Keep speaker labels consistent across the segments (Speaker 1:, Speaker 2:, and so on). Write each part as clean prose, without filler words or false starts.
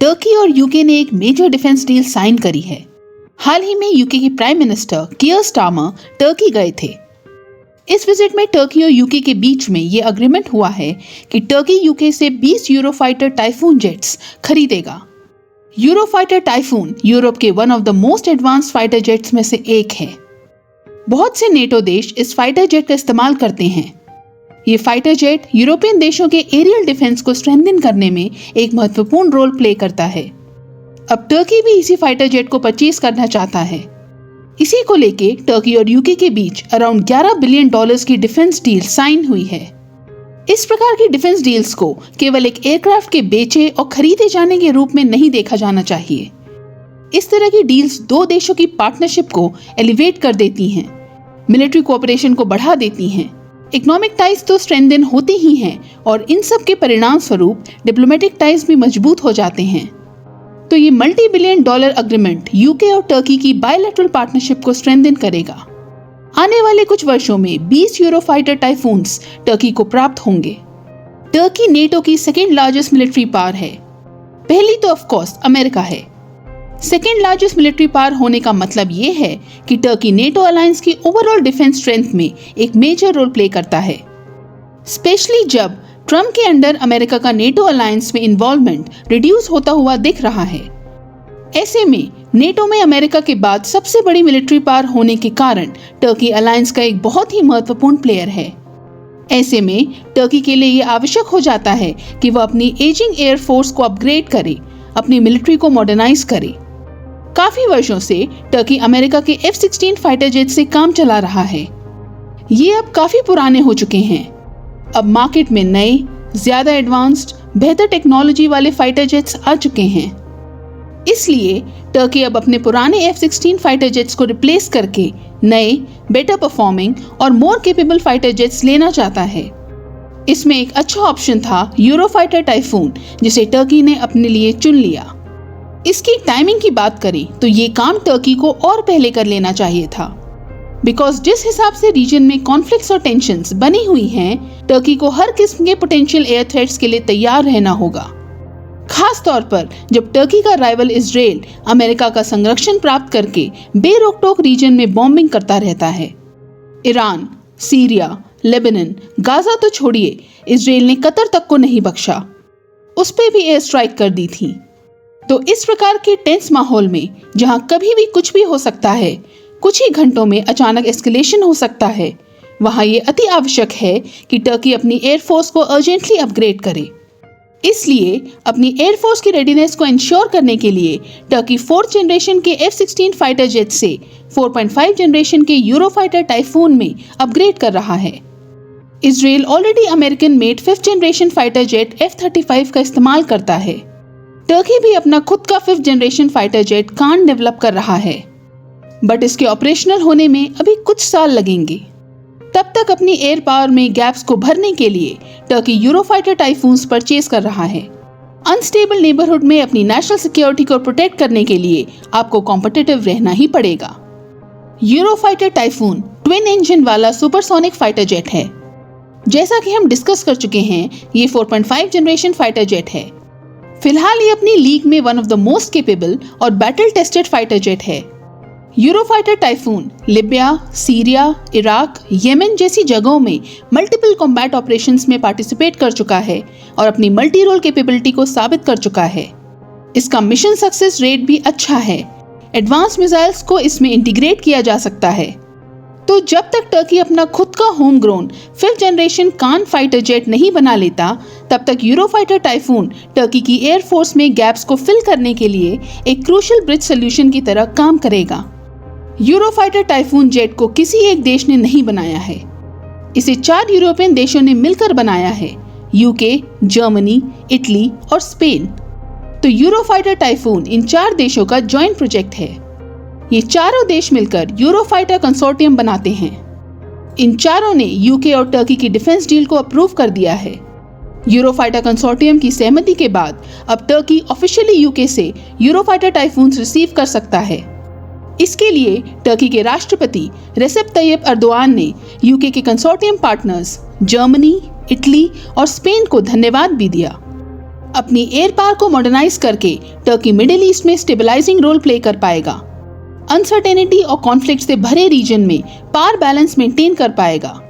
Speaker 1: Turkey और UK ने एक मेजर डिफेंस डील साइन करी है। हाल ही में यूके के प्राइम मिनिस्टर कीयर स्टारमर टर्की गए थे। इस विजिट में टर्की और यूके के बीच में ये अग्रीमेंट हुआ है कि टर्की यूके से 20 यूरोफाइटर टाइफून जेट्स खरीदेगा। यूरोफाइटर टाइफून यूरोप के one of the most advanced fighter jets में से एक है। बहुत से नेटो देश इस फाइटर जेट का इस्तेमाल करते हैं। ये फाइटर जेट यूरोपियन देशों के एरियल डिफेंस को स्ट्रेंथन करने में एक महत्वपूर्ण रोल प्ले करता है। अब टर्की भी इसी फाइटर जेट को परचेज करना चाहता है। इसी को लेके टर्की और यूके के बीच अराउंड $11 बिलियन की डिफेंस डील साइन हुई है। इस प्रकार की डिफेंस डील्स को केवल एक एयरक्राफ्ट के बेचे और खरीदे जाने के रूप में नहीं देखा जाना चाहिए। इस तरह की डील्स दो देशों की पार्टनरशिप को एलिवेट कर देती हैं, मिलिट्री कोऑपरेशन को बढ़ा देती हैं, इकोनॉमिक टाइज तो स्ट्रेंथन होते ही हैं और इन सब के परिणाम स्वरूप डिप्लोमेटिक टाइज भी मजबूत हो जाते हैं। तो ये $multi billion अग्रीमेंट यूके और टर्की की बायलैटरल पार्टनरशिप को स्ट्रेंथन करेगा। आने वाले कुछ वर्षों में 20 यूरोफाइटर टाइफून्स टर्की को प्राप्त होंगे। टर्की नेटो की सेकेंड लार्जेस्ट मिलिट्री पावर है। पहली तो ऑफ कोर्स अमेरिका है। सेकेंड लार्जेस्ट मिलिट्री पावर होने का मतलब ये है कि टर्की नेटो अलायंस की ओवरऑल डिफेंस स्ट्रेंथ में एक मेजर रोल प्ले करता है, स्पेशली जब ट्रम्प के अंडर अमेरिका का नेटो अलायंस में इन्वॉल्वमेंट रिड्यूस होता हुआ दिख रहा है। ऐसे में नेटो में अमेरिका के बाद सबसे बड़ी मिलिट्री पावर होने के कारण टर्की अलायंस का एक बहुत ही महत्वपूर्ण प्लेयर है। ऐसे में टर्की के लिए यह आवश्यक हो जाता है कि वह अपनी एजिंग एयरफोर्स को अपग्रेड करे, अपनी मिलिट्री को मॉडर्नाइज करे। काफी वर्षों से टर्की अमेरिका के F-16 फाइटर जेट से काम चला रहा है। ये अब काफी पुराने हो चुके हैं। अब मार्केट में नए, ज्यादा एडवांस्ड, बेहतर टेक्नोलॉजी वाले फाइटर जेट्स आ चुके हैं। इसलिए टर्की अब अपने पुराने F-16 फाइटर जेट्स को रिप्लेस करके नए, बेटर परफॉर्मिंग और मोर केपेबल फाइटर जेट्स लेना चाहता है। इसमें एक अच्छा ऑप्शन था यूरोफाइटर टाइफून, जिसे टर्की ने अपने लिए चुन लिया। इसकी टाइमिंग की बात करें तो ये काम टर्की को और पहले कर लेना चाहिए था, बिकॉज जिस हिसाब से रीजन में कॉन्फ्लिक्ट्स और टेंशंस बनी हुई हैं, टर्की को हर किस्म के पोटेंशियल एयर थ्रेट्स के लिए तैयार रहना होगा। खास तौर पर जब टर्की का राइवल इजराइल अमेरिका का संरक्षण प्राप्त करके बेरोक-टोक रीजन में बॉम्बिंग करता रहता है। ईरान, सीरिया, लेबनान, गाजा तो छोड़िए, इजराइल ने कतर तक को नहीं बख्शा, उस पे भी एयर स्ट्राइक कर दी थी। तो इस प्रकार के टेंस माहौल में जहां कभी भी कुछ भी हो सकता है, कुछ ही घंटों में अचानक एस्केलेशन हो सकता है, वहां ये अति आवश्यक है कि टर्की अपनी एयरफोर्स को अर्जेंटली अपग्रेड करे। इसलिए अपनी एयरफोर्स की रेडीनेस को इंश्योर करने के लिए टर्की 4th जनरेशन के F-16 फाइटर जेट से 4.5 जनरेशन के यूरोफाइटर टाइफून में अपग्रेड कर रहा है। Israel already American made 5th generation fighter jet F-35 का इस्तेमाल करता है। टर्की भी अपना खुद का 5th जनरेशन फाइटर जेट कान डेवलप कर रहा है, बट इसके ऑपरेशनल होने में अभी कुछ साल लगेंगे। तब तक अपनी एयर पावर में गैप्स को भरने के लिए टर्की यूरोफाइटर टाइफून्स परचेज कर रहा है। अनस्टेबल नेबरहुड में अपनी नेशनल सिक्योरिटी को प्रोटेक्ट करने के लिए आपको कॉम्पिटिटिव रहना ही पड़ेगा। यूरोफाइटर टाइफून ट्विन इंजन वाला सुपरसोनिक फाइटर जेट है। जैसा कि हम डिस्कस कर चुके हैं, ये 4.5 जनरेशन फाइटर जेट है। फिलहाल ये अपनी लीग में one of the most capable और बैटल टेस्टेड फाइटर जेट है। Eurofighter typhoon Libya, Syria, Iraq, Yemen जैसी जगहों में मल्टीपल कॉम्बैट ऑपरेशंस में पार्टिसिपेट कर चुका है और अपनी मल्टी रोल कैपेबिलिटी को साबित कर चुका है। इसका मिशन सक्सेस रेट भी अच्छा है। एडवांस मिसाइल्स को इसमें इंटीग्रेट किया जा सकता है। तो जब तक टर्की अपना खुद का होम ग्रोन 5th जनरेशन कान फाइटर जेट नहीं बना लेता, तब तक यूरोफाइटर टाइफून टर्की की एयरफोर्स में गैप्स को फिल करने के लिए एक क्रूशियल ब्रिज सोल्यूशन की तरह काम करेगा। यूरोफाइटर टाइफून जेट को किसी एक देश ने नहीं बनाया है, इसे 4 यूरोपियन देशों ने मिलकर बनाया है, यूके, जर्मनी, इटली और स्पेन। तो यूरोफाइटर टाइफून इन 4 देशों का जॉइंट प्रोजेक्ट है। ये चारों देश मिलकर यूरोफाइटर कंसोर्टियम बनाते हैं। इन चारों ने यूके और टर्की की डिफेंस डील को अप्रूव कर दिया है। यूरोफाइटर कंसोर्टियम की सहमति के बाद अब टर्की ऑफिशियली यूके से यूरोफाइटर टाइफून्स रिसीव कर सकता है। इसके लिए टर्की के राष्ट्रपति रेसेप तैयब अर्दोआन ने यूके के कंसोर्टियम पार्टनर्स जर्मनी, इटली और स्पेन को धन्यवाद भी दिया। अपनी एयर पावर को मॉडर्नाइज करके टर्की मिडिल ईस्ट में स्टेबलाइजिंग रोल प्ले कर पाएगा। अनसर्टेनिटी और कॉन्फ्लिक्ट से भरे रीजन में पावर बैलेंस मेंटेन कर पाएगा।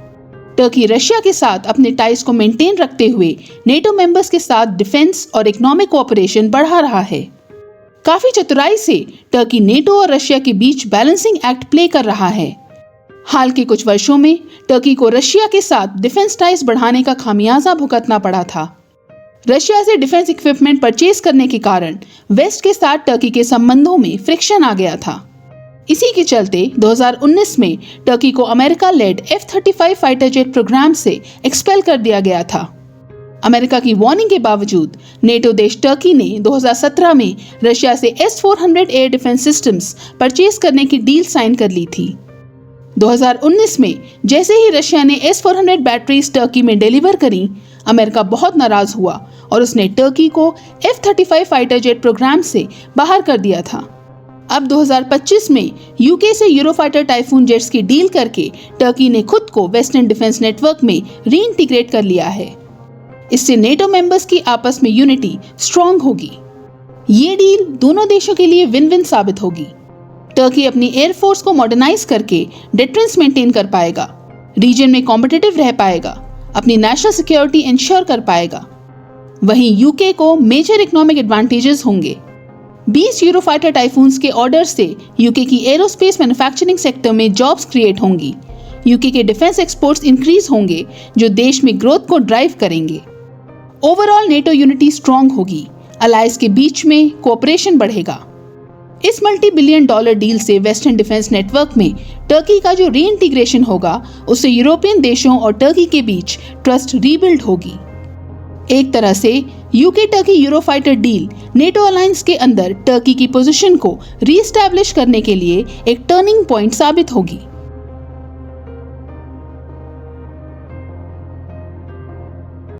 Speaker 1: टर्की रशिया के साथ अपने टाइज को मेंटेन रखते हुए नेटो मेंबर्स के साथ डिफेंस और इकोनॉमिक कोऑपरेशन बढ़ा रहा है। काफी चतुराई से टर्की नेटो और रशिया के बीच बैलेंसिंग एक्ट प्ले कर रहा है। हाल के कुछ वर्षों में टर्की को रशिया के साथ डिफेंस टाइज बढ़ाने का खामियाजा भुगतना पड़ा था। रशिया से डिफेंस इक्विपमेंट परचेज करने के कारण वेस्ट के साथ टर्की के संबंधों में फ्रिक्शन आ गया था। इसी के चलते 2019 में टर्की को America led F-35 fighter jet programme से एक्सपेल कर दिया गया था। अमेरिका की वार्निंग के बावजूद नेटो देश टर्की ने 2017 में रशिया से S-400 air defence systems purchase करने की डील साइन कर ली थी। 2019 में जैसे ही रशिया ने S-400 बैटरीज टर्की में डिलीवर करी, अमेरिका बहुत नाराज हुआ और उसने टर्की को F-35 फाइटर जेट प्रोग्राम से बाहर कर दिया था। अब 2025 में यूके से यूरोफाइटर टाइफून जेट्स की डील करके टर्की ने खुद को वेस्टर्न डिफेंस नेटवर्क में रीइंटीग्रेट कर लिया है। इससे नेटो मेंबर्स की आपस में यूनिटी स्ट्रॉन्ग होगी। ये डील दोनों देशों के लिए विन विन साबित होगी। टर्की अपनी एयरफोर्स को मॉडर्नाइज करके डिफेंस मेंटेन कर पाएगा, रीजन में कॉम्पिटिटिव रह पाएगा, अपनी नेशनल सिक्योरिटी इंश्योर कर पाएगा। वहीं यूके को मेजर इकोनॉमिक एडवांटेजेस होंगे। 20 यूरोफाइटर टाइफून्स के ऑर्डर से यूके की एरोस्पेस मैन्युफैक्चरिंग सेक्टर में जॉब्स क्रिएट होंगी। यूके के डिफेंस एक्सपोर्ट्स इंक्रीज होंगे जो देश में ग्रोथ को ड्राइव करेंगे। ओवरऑल नेटो यूनिटी स्ट्रॉन्ग होगी, अलायंस के बीच में कोऑपरेशन बढ़ेगा। इस मल्टी बिलियन डॉलर डील से वेस्टर्न डिफेंस नेटवर्क में टर्की का जो रीइंटीग्रेशन होगा, उससे यूरोपियन देशों और टर्की के बीच ट्रस्ट रीबिल्ड होगी। एक तरह से UK Turkey Eurofighter deal NATO alliance के अंदर टर्की की पोजीशन को रीएस्टैब्लिश करने के लिए एक टर्निंग पॉइंट साबित होगी।